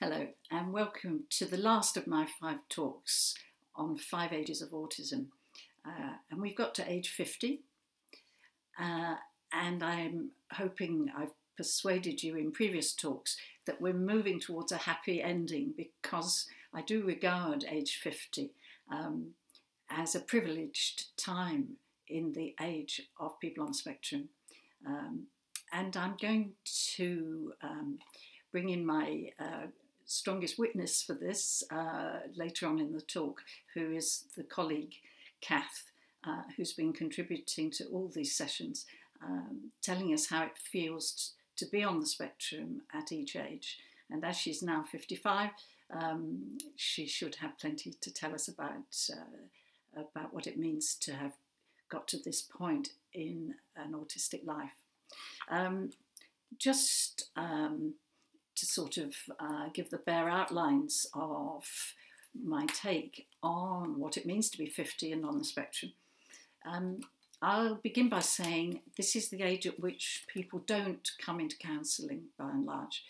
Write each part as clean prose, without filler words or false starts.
Hello and welcome to the last of my 5 talks on 5 Ages of Autism. And we've got to age 50 and I'm hoping I've persuaded you in previous talks that we're moving towards a happy ending, because I do regard age 50 as a privileged time in the age of people on the spectrum. And I'm going to bring in my strongest witness for this later on in the talk, who is the colleague Cath, who's been contributing to all these sessions, telling us how it feels to be on the spectrum at each age. And as she's now 55, she should have plenty to tell us about what it means to have got to this point in an autistic life. Just to sort of give the bare outlines of my take on what it means to be 50 and on the spectrum. I'll begin by saying this is the age at which people don't come into counselling, by and large.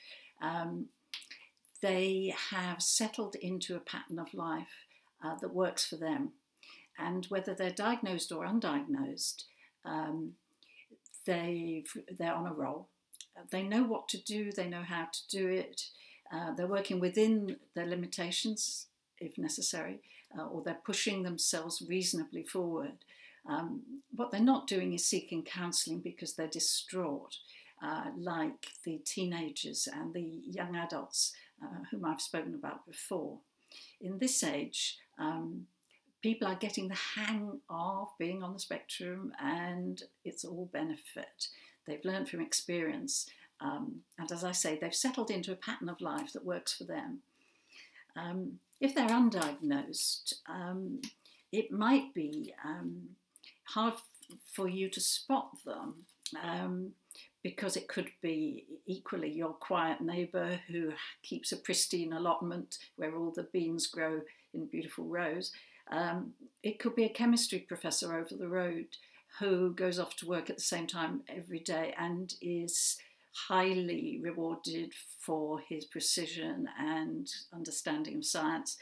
They have settled into a pattern of life that works for them. And whether they're diagnosed or undiagnosed, they're on a roll. They know what to do, they know how to do it, they're working within their limitations if necessary, or they're pushing themselves reasonably forward. What they're not doing is seeking counselling because they're distraught, like the teenagers and the young adults whom I've spoken about before. In this age, people are getting the hang of being on the spectrum, and it's all benefit. They've learned from experience, and as I say, they've settled into a pattern of life that works for them. If they're undiagnosed, it might be hard for you to spot them, because it could be equally your quiet neighbour who keeps a pristine allotment where all the beans grow in beautiful rows. It could be a chemistry professor over the road who goes off to work at the same time every day and is highly rewarded for his precision and understanding of science.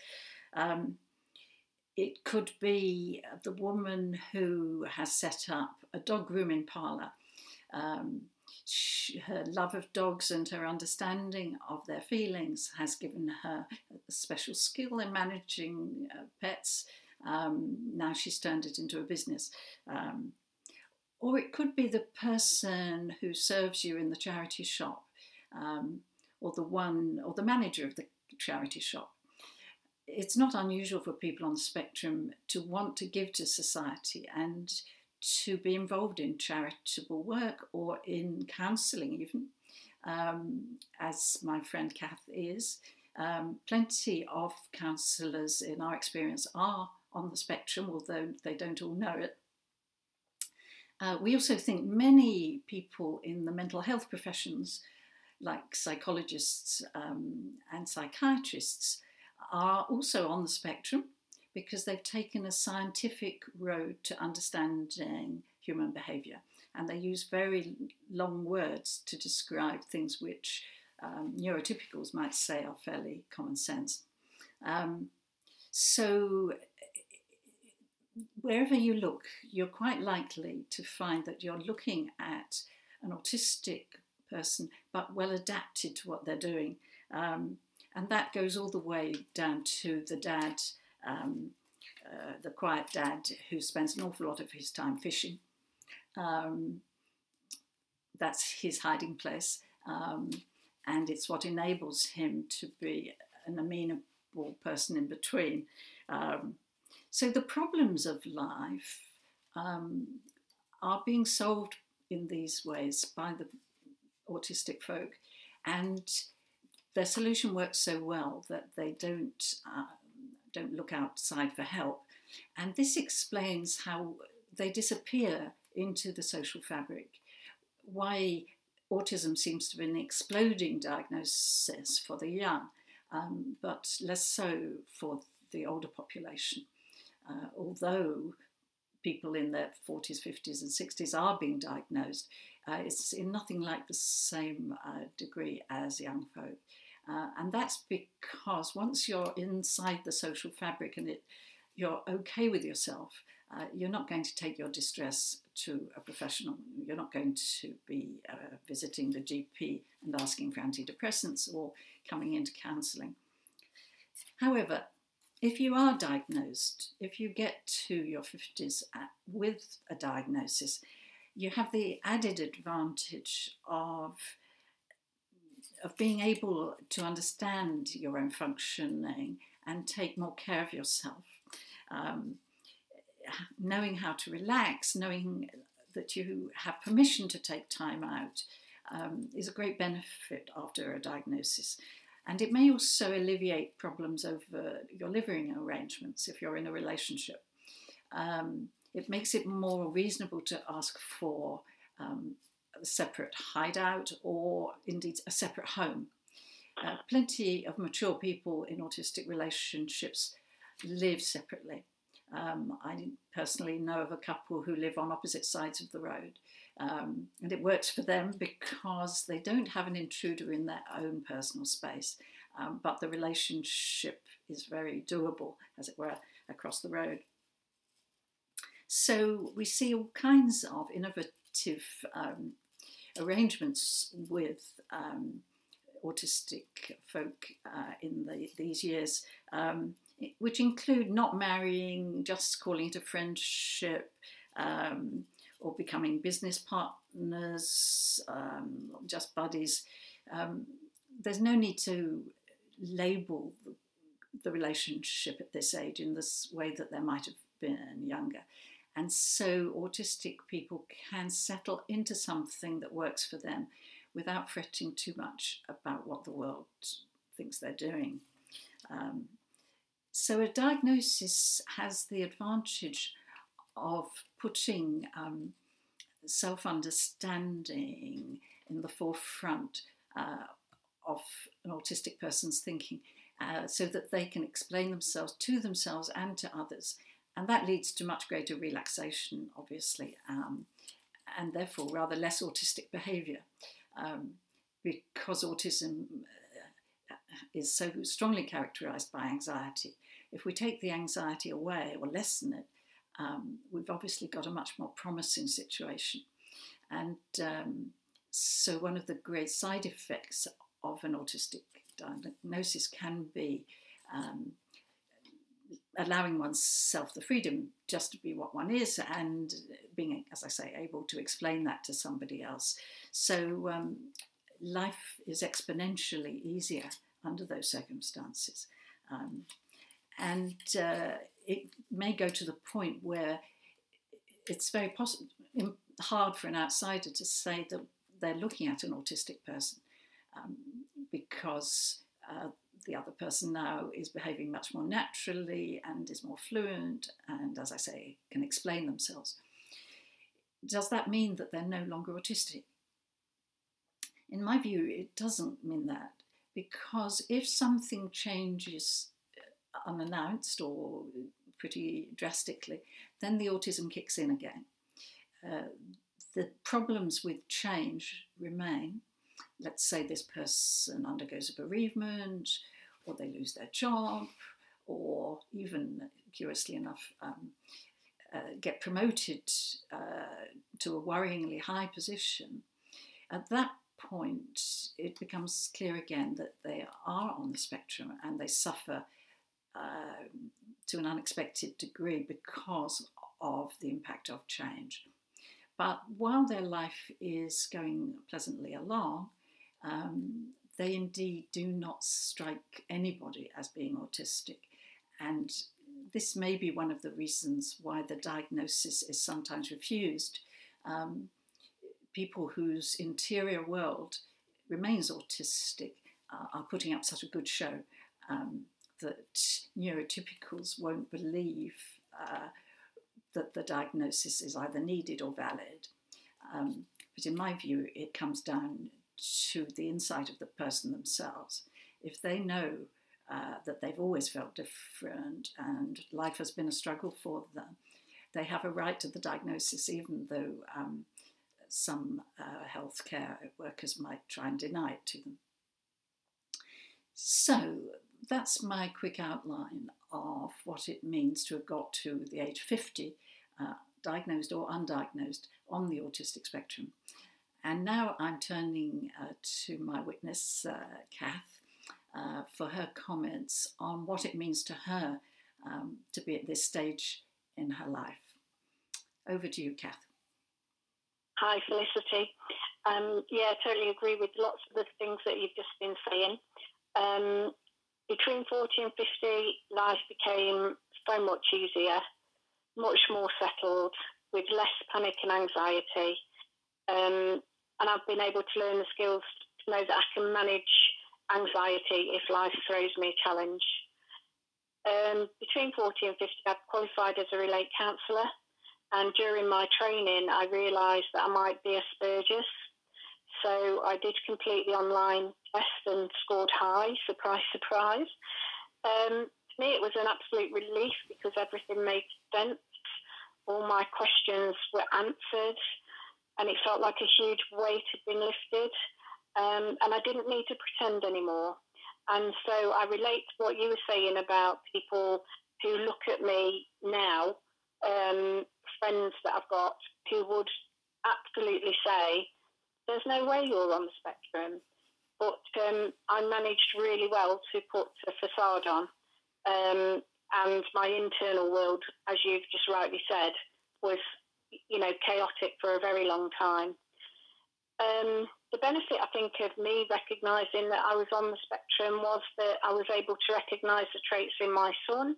It could be the woman who has set up a dog grooming parlour. Her love of dogs and her understanding of their feelings has given her a special skill in managing pets. Now she's turned it into a business. Or it could be the person who serves you in the charity shop, or the manager of the charity shop. It's not unusual for people on the spectrum to want to give to society and to be involved in charitable work or in counselling even, as my friend Cath is. Plenty of counsellors in our experience are on the spectrum, although they don't all know it. We also think many people in the mental health professions, like psychologists and psychiatrists, are also on the spectrum because they've taken a scientific road to understanding human behaviour, and they use very long words to describe things which neurotypicals might say are fairly common sense. So wherever you look, you're quite likely to find that you're looking at an autistic person, but well adapted to what they're doing. And that goes all the way down to the dad, the quiet dad who spends an awful lot of his time fishing. That's his hiding place. And it's what enables him to be an amenable person in between. So the problems of life are being solved in these ways by the autistic folk, and their solution works so well that they don't look outside for help. And this explains how they disappear into the social fabric, why autism seems to be an exploding diagnosis for the young, but less so for the older population. Although people in their 40s, 50s and 60s are being diagnosed, it's in nothing like the same degree as young folk. And that's because once you're inside the social fabric and you're okay with yourself, you're not going to take your distress to a professional. You're not going to be visiting the GP and asking for antidepressants or coming into counselling. However, if you are diagnosed, if you get to your 50s with a diagnosis, you have the added advantage of being able to understand your own functioning and take more care of yourself. Knowing how to relax, knowing that you have permission to take time out is a great benefit after a diagnosis. And it may also alleviate problems over your living arrangements if you're in a relationship. It makes it more reasonable to ask for a separate hideout or indeed a separate home. Plenty of mature people in autistic relationships live separately. I personally know of a couple who live on opposite sides of the road, and it works for them because they don't have an intruder in their own personal space, but the relationship is very doable, as it were, across the road. So we see all kinds of innovative arrangements with autistic folk in these years, which include not marrying, just calling it a friendship, or becoming business partners, just buddies. There's no need to label the relationship at this age in this way that there might have been younger. And so autistic people can settle into something that works for them without fretting too much about what the world thinks they're doing. So a diagnosis has the advantage of putting self-understanding in the forefront of an autistic person's thinking, so that they can explain themselves to themselves and to others. And that leads to much greater relaxation, obviously, and therefore rather less autistic behaviour, because autism is so strongly characterised by anxiety. If we take the anxiety away or lessen it, we've obviously got a much more promising situation. And so one of the great side effects of an autistic diagnosis can be allowing oneself the freedom just to be what one is and being, as I say, able to explain that to somebody else. So life is exponentially easier under those circumstances. And it may go to the point where it's very hard for an outsider to say that they're looking at an autistic person because the other person now is behaving much more naturally and is more fluent and, as I say, can explain themselves. Does that mean that they're no longer autistic? In my view, it doesn't mean that, because if something changes unannounced or pretty drastically, then the autism kicks in again. The problems with change remain. Let's say this person undergoes a bereavement, or they lose their job, or even, curiously enough, get promoted to a worryingly high position. At that point, it becomes clear again that they are on the spectrum and they suffer to an unexpected degree because of the impact of change. But while their life is going pleasantly along, they indeed do not strike anybody as being autistic. And this may be one of the reasons why the diagnosis is sometimes refused. People whose interior world remains autistic are putting up such a good show that neurotypicals won't believe that the diagnosis is either needed or valid. But in my view, it comes down to the insight of the person themselves. If they know that they've always felt different and life has been a struggle for them, they have a right to the diagnosis, even though some healthcare workers might try and deny it to them. So that's my quick outline of what it means to have got to the age 50, diagnosed or undiagnosed, on the autistic spectrum. And now I'm turning to my witness, Cath, for her comments on what it means to her to be at this stage in her life. Over to you, Cath. Hi, Felicity. Yeah, I totally agree with lots of the things that you've just been saying. Between 40 and 50, life became so much easier, much more settled, with less panic and anxiety. And I've been able to learn the skills to know that I can manage anxiety if life throws me a challenge. Between 40 and 50, I've qualified as a relate counsellor. And during my training, I realised that I might be Asperger's. So I did complete the online test and scored high, surprise, surprise. To me, it was an absolute relief because everything made sense. All my questions were answered, and it felt like a huge weight had been lifted. And I didn't need to pretend anymore. And so I relate to what you were saying about people who look at me now, friends that I've got, who would absolutely say, there's no way you're on the spectrum. But I managed really well to put a facade on. And my internal world, as you've just rightly said, was, chaotic for a very long time. The benefit, I think, of me recognising that I was on the spectrum was that I was able to recognise the traits in my son.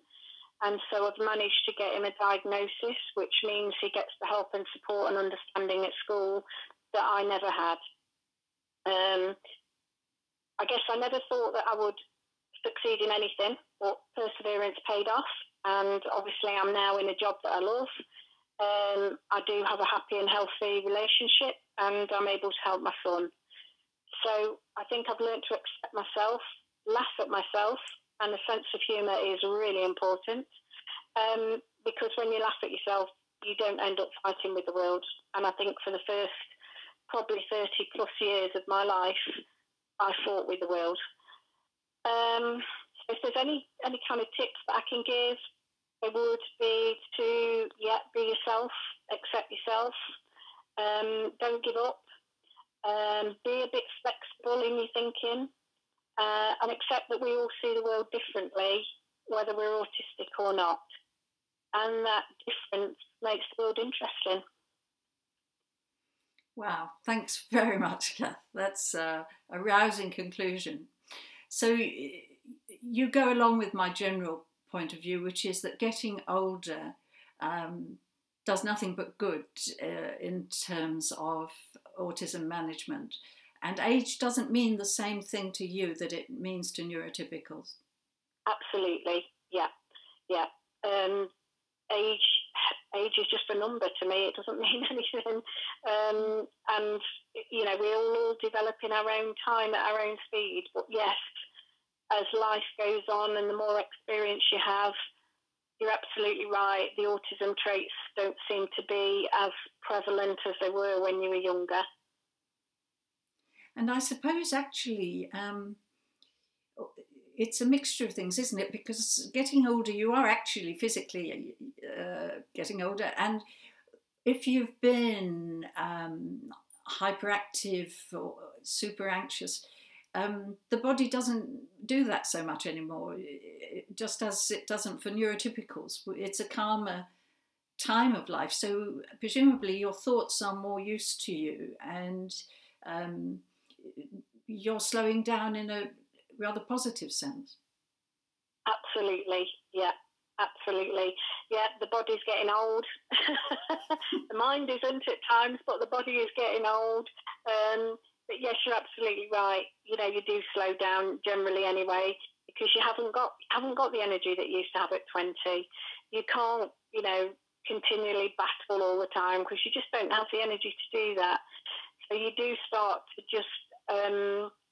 And so I've managed to get him a diagnosis, which means he gets the help and support and understanding at school that I never had. I guess I never thought that I would succeed in anything, but perseverance paid off. And obviously I'm now in a job that I love. I do have a happy and healthy relationship, and I'm able to help my son. So I think I've learned to accept myself, laugh at myself, and a sense of humour is really important. Because when you laugh at yourself, you don't end up fighting with the world. And I think for the first probably 30 plus years of my life, I fought with the world. So if there's any kind of tips that I can give, it would be to, be yourself, accept yourself, don't give up, be a bit flexible in your thinking, and accept that we all see the world differently, whether we're autistic or not. And that difference makes the world interesting. Wow, thanks very much, Cath. That's a rousing conclusion. So you go along with my general point of view, which is that getting older does nothing but good in terms of autism management. And age doesn't mean the same thing to you that it means to neurotypicals. Absolutely, yeah. Age is just a number to me. It doesn't mean anything. And, we all develop in our own time at our own speed. But yes, as life goes on and the more experience you have, you're absolutely right. The autism traits don't seem to be as prevalent as they were when you were younger. And I suppose actually it's a mixture of things, isn't it? Because getting older, you are actually physically getting older. And if you've been hyperactive or super anxious, the body doesn't do that so much anymore, just as it doesn't for neurotypicals. It's a calmer time of life. So presumably your thoughts are more used to you, and you're slowing down in a rather positive sense. Absolutely, yeah, absolutely. Yeah, the body's getting old. The mind isn't at times, but the body is getting old. But yes, you're absolutely right. You do slow down generally anyway, because you haven't got the energy that you used to have at 20. You can't, continually battle all the time because you just don't have the energy to do that. So you do start to just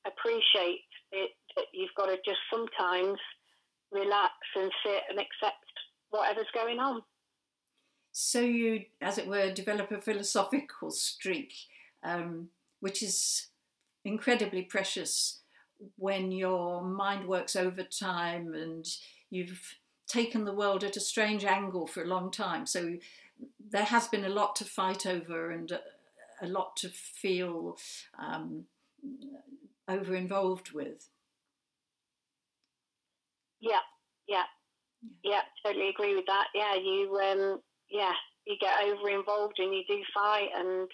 appreciate it, that you've got to just sometimes relax and sit and accept whatever's going on. So you, as it were, develop a philosophical streak, which is incredibly precious when your mind works overtime and you've taken the world at a strange angle for a long time. So there has been a lot to fight over and a lot to feel over involved with. Yeah, totally agree with that. Yeah, you get over involved and you do fight, and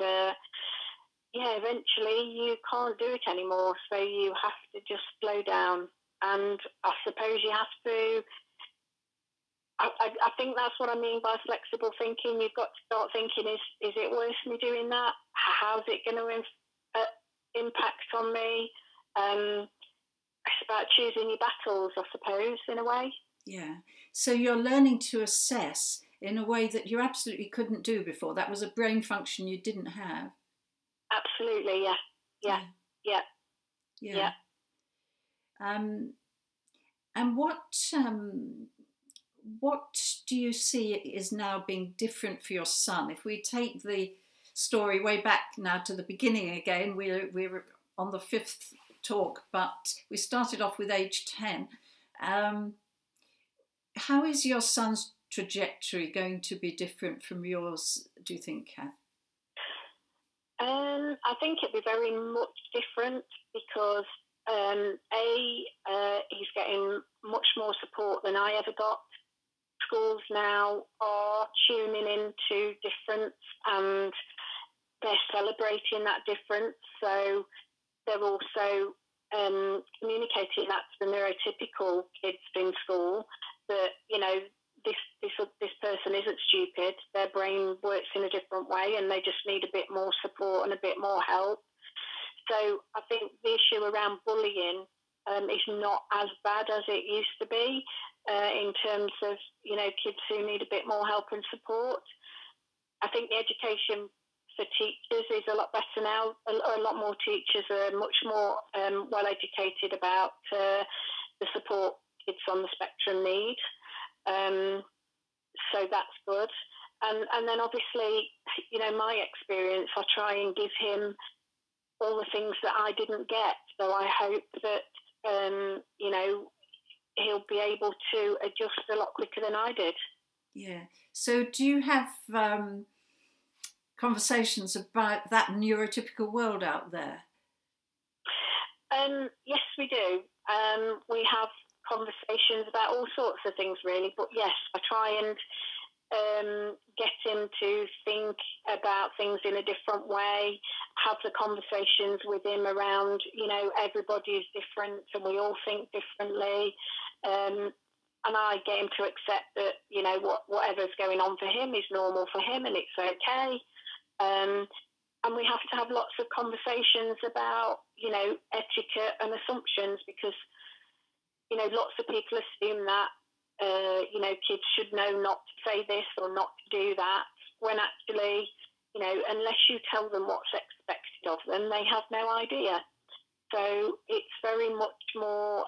eventually you can't do it anymore. So you have to just slow down, and I suppose you have to. I think that's what I mean by flexible thinking. You've got to start thinking: is it worth me doing that? How's it going to impact on me? It's about choosing your battles, I suppose, in a way. Yeah. So you're learning to assess in a way that you absolutely couldn't do before. That was a brain function you didn't have. Absolutely, yeah. And what do you see is now being different for your son? If we take the story way back now to the beginning again, we're on the 5th talk, but we started off with age 10. How is your son's trajectory going to be different from yours, do you think, Cath? I think it'd be very much different because he's getting much more support than I ever got. Schools now are tuning into difference and they're celebrating that difference. So they're also communicating that to the neurotypical kids in school that, you know, this person isn't stupid. Their brain works in a different way and they just need a bit more support and a bit more help. So I think the issue around bullying is not as bad as it used to be in terms of, you know, kids who need a bit more help and support. I think the education for teachers is a lot better now. A lot more teachers are much more well educated about the support kids on the spectrum need. So that's good. And then obviously, you know, my experience, I try and give him all the things that I didn't get. So I hope that, you know, he'll be able to adjust a lot quicker than I did. Yeah. So do you have conversations about that neurotypical world out there? Yes, we do. We have conversations about all sorts of things, really. But yes, I try and get him to think about things in a different way, have the conversations with him around, you know, everybody is different and we all think differently. And I get him to accept that, you know, whatever's going on for him is normal for him and it's okay. And we have to have lots of conversations about, you know, etiquette and assumptions because, you know, lots of people assume that, you know, kids should know not to say this or not to do that, when actually, you know, unless you tell them what's expected of them, they have no idea. So it's very much more,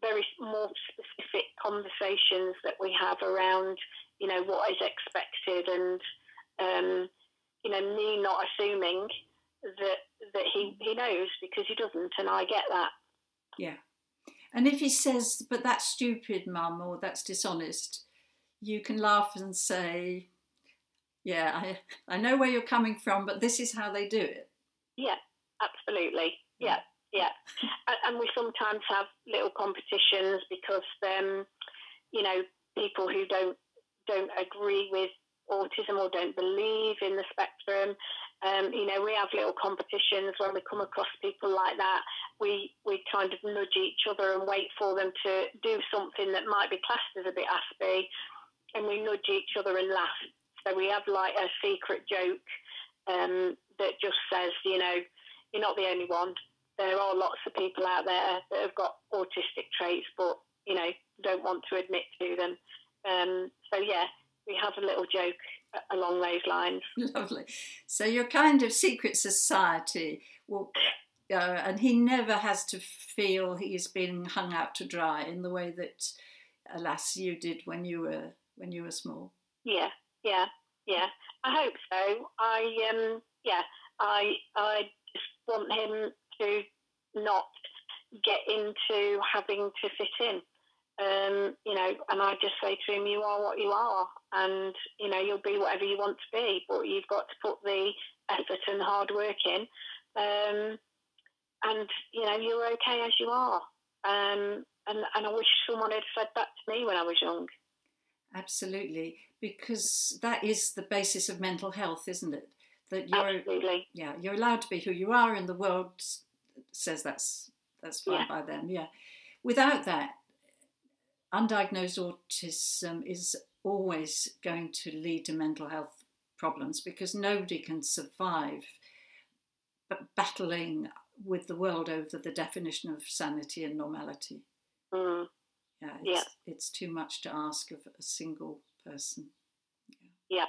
very more specific conversations that we have around, you know, what is expected and, you know, me not assuming that he knows because he doesn't, and I get that. Yeah. And if he says, but that's stupid, Mum, or that's dishonest, you can laugh and say, yeah, I know where you're coming from, but this is how they do it. Yeah, absolutely. Yeah. And we sometimes have little competitions because, you know, people who don't agree with autism or don't believe in the spectrum, you know, we have little competitions when we come across people like that. We kind of nudge each other and wait for them to do something that might be classed as a bit aspy, and we nudge each other and laugh. So we have like a secret joke that just says, you know, you're not the only one. There are lots of people out there that have got autistic traits, but, you know, don't want to admit to them. So, yeah, we have a little joke along those lines. Lovely. So you're kind of secret society. Well, and he never has to feel he's been hung out to dry in the way that, alas, you did when you were small. Yeah. I hope so. I just want him to not get into having to fit in. You know, and I just say to him, you are what you are, and, you know, you'll be whatever you want to be, but you've got to put the effort and the hard work in, and, you know, you're okay as you are. And I wish someone had said that to me when I was young. Absolutely, because that is the basis of mental health, isn't it? That you're, Absolutely. yeah, you're allowed to be who you are, and the world says that's fine by them. Yeah. Without that, undiagnosed autism is always going to lead to mental health problems, because nobody can survive battling with the world over the definition of sanity and normality. Mm. Yeah, it's too much to ask of a single person. Yeah.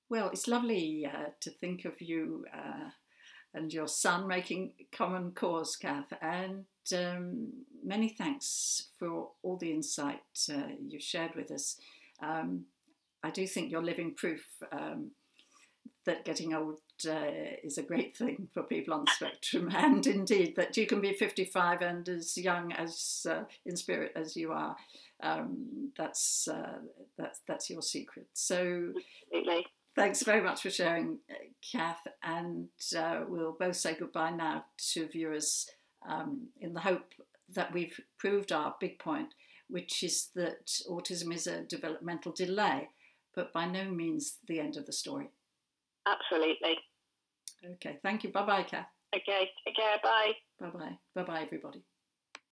Well, it's lovely to think of you and your son making common cause, Cath, and many thanks for all the insight you shared with us. I do think you're living proof that getting old is a great thing for people on the spectrum, and indeed that you can be 55 and as young as in spirit as you are. That's your secret. So Absolutely. Thanks very much for sharing, Cath, and we'll both say goodbye now to viewers in the hope that we've proved our big point, which is that autism is a developmental delay, but by no means the end of the story. Absolutely. Okay, thank you. Bye-bye, Cath. Okay, take care. Bye. Bye-bye. Bye-bye, everybody.